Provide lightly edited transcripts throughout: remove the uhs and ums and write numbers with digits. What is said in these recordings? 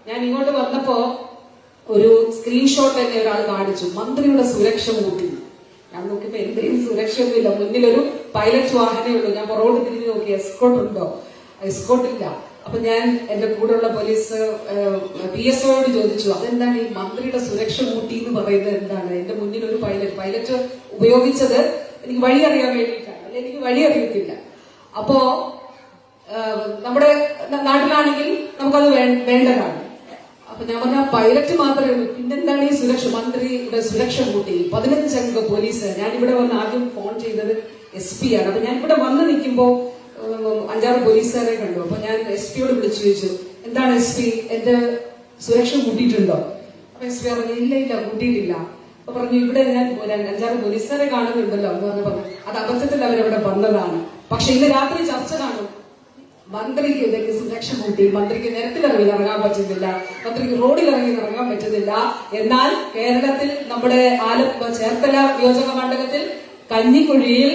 ഞാൻ ഇങ്ങോട്ട് വന്നപ്പോ ഒരു സ്ക്രീൻഷോട്ട് തന്നെ ഒരാൾ കാണിച്ചു, മന്ത്രിയുടെ സുരക്ഷ കൂട്ടി. ഞാൻ നോക്കിയപ്പോ എന്തെങ്കിലും സുരക്ഷയൊന്നുമില്ല, മുന്നിലൊരു പൈലറ്റ് വാഹനമേ ഉള്ളൂ. ഞാൻ പുറകോട്ട് തിരിഞ്ഞു നോക്കി, എസ്കോട്ട് ഉണ്ടോ? എസ്കോട്ടില്ല. അപ്പൊ ഞാൻ എന്റെ കൂടെയുള്ള പോലീസ് PSOയോട് ചോദിച്ചു, അതെന്താണ് ഈ മന്ത്രിയുടെ സുരക്ഷ കൂട്ടി എന്ന് പറയുന്നത് എന്താണ്? എന്റെ മുന്നിൽ ഒരു പൈലറ്റ് ഉപയോഗിച്ചത് എനിക്ക് വഴി അറിയാൻ വേണ്ടിയിട്ടാണ്, അല്ലെ എനിക്ക് വഴി അറിയത്തില്ല. അപ്പോ നമ്മുടെ നാട്ടിലാണെങ്കിൽ നമുക്കത് വേണ്ടതാണ്. അപ്പൊ ഞാൻ പറഞ്ഞ പൈലറ്റ് മാത്രമേ ഉള്ളൂ, പിന്നെന്താണ് ഈ സുരക്ഷ? മന്ത്രിയുടെ സുരക്ഷ കൂട്ടി 15 അംഗ പോലീസ്. ഞാനിവിടെ വന്ന് ആദ്യം ഫോൺ ചെയ്തത് SP ആണ്. അപ്പൊ ഞാൻ ഇവിടെ വന്ന് നിൽക്കുമ്പോ 5-6 പോലീസുകാരെ കണ്ടു. അപ്പൊ ഞാൻ SP-യോട് വിളിച്ചു ചോദിച്ചു, എന്താണ് SP, എന്റെ സുരക്ഷ കൂട്ടിയിട്ടുണ്ടോ? അപ്പൊ SP പറഞ്ഞു, ഇല്ല കൂട്ടിയിട്ടില്ല. അപ്പൊ പറഞ്ഞു, ഇവിടെ ഞാൻ 5-6 പോലീസുകാരെ കാണുന്നുണ്ടല്ലോ എന്ന് പറഞ്ഞു. അത് അബദ്ധത്തിൽ അവരവിടെ വന്നതാണ്. പക്ഷെ ഇന്ന് രാത്രി ചർച്ച കാണും, മന്ത്രിക്ക് ഇതൊക്കെ സുരക്ഷ കൂട്ടി, മന്ത്രിക്ക് നിരത്തിലിറങ്ങി ഇറങ്ങാൻ പറ്റുന്നില്ല, മന്ത്രിക്ക് റോഡിൽ ഇറങ്ങി ഇറങ്ങാൻ പറ്റുന്നില്ല. എന്നാൽ കേരളത്തിൽ നമ്മുടെ ചേർത്തല നിയോജക മണ്ഡലത്തിൽ കഞ്ഞിക്കുഴിയിൽ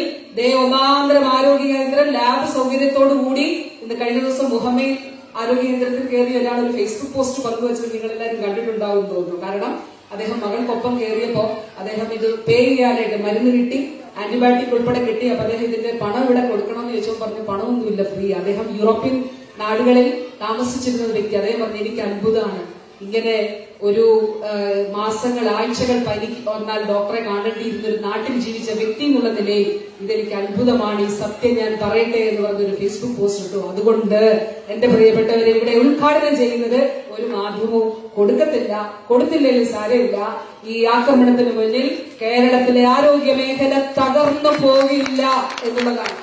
ഒന്നാന്തരം ആരോഗ്യ കേന്ദ്രം ലാബ് സൗകര്യത്തോടുകൂടി ഇന്ന് കഴിഞ്ഞ ദിവസം മുഹമ്മദ് ആരോഗ്യ കേന്ദ്രത്തിൽ കയറി ഒരാൾ ഒരു ഫേസ്ബുക്ക് പോസ്റ്റ് പങ്കുവെച്ചത് നിങ്ങൾ എല്ലാവരും കണ്ടിട്ടുണ്ടാവും തോന്നുന്നു. കാരണം അദ്ദേഹം മകൾക്കൊപ്പം കയറിയപ്പോ അദ്ദേഹം ഇത് പേ ചെയ്യാനായിട്ട് മരുന്ന് കിട്ടി, ആന്റിബയോട്ടിക് ഉൾപ്പെടെ കിട്ടി. അപ്പൊ അദ്ദേഹം ഇതിന്റെ പണം ഇവിടെ കൊടുക്കണമെന്ന് ചോദിച്ചപ്പോൾ പറഞ്ഞു, പണമൊന്നുമില്ല, ഫ്രീ. അദ്ദേഹം യൂറോപ്യൻ നാടുകളിൽ താമസിച്ചിരുന്ന വ്യക്തി. അദ്ദേഹം പറഞ്ഞു, എനിക്ക് അത്ഭുതമാണ്, ഇങ്ങനെ ഒരു മാസങ്ങൾ ആഴ്ചകൾ പനിക്ക് വന്നാൽ ഡോക്ടറെ കാണേണ്ടിയിരുന്ന ഒരു നാട്ടിൽ ജീവിച്ച വ്യക്തി എന്നുള്ള നിലയിൽ ഇതെനിക്ക് അത്ഭുതമാണ്, ഈ സത്യം ഞാൻ പറയട്ടെ എന്ന് പറഞ്ഞൊരു ഫേസ്ബുക്ക് പോസ്റ്റ് ഇട്ടു. അതുകൊണ്ട് എന്റെ പ്രിയപ്പെട്ടവരെ, ഇവിടെ ഉദ്ഘാടനം ചെയ്യുന്നത് ഒരു മാധ്യമവും കൊടുത്തില്ലെങ്കിൽ സാരമില്ല. ഈ ആക്രമണത്തിന് മുന്നിൽ കേരളത്തിലെ ആരോഗ്യ മേഖല തകർന്നു പോകില്ല എന്നുള്ളതാണ്.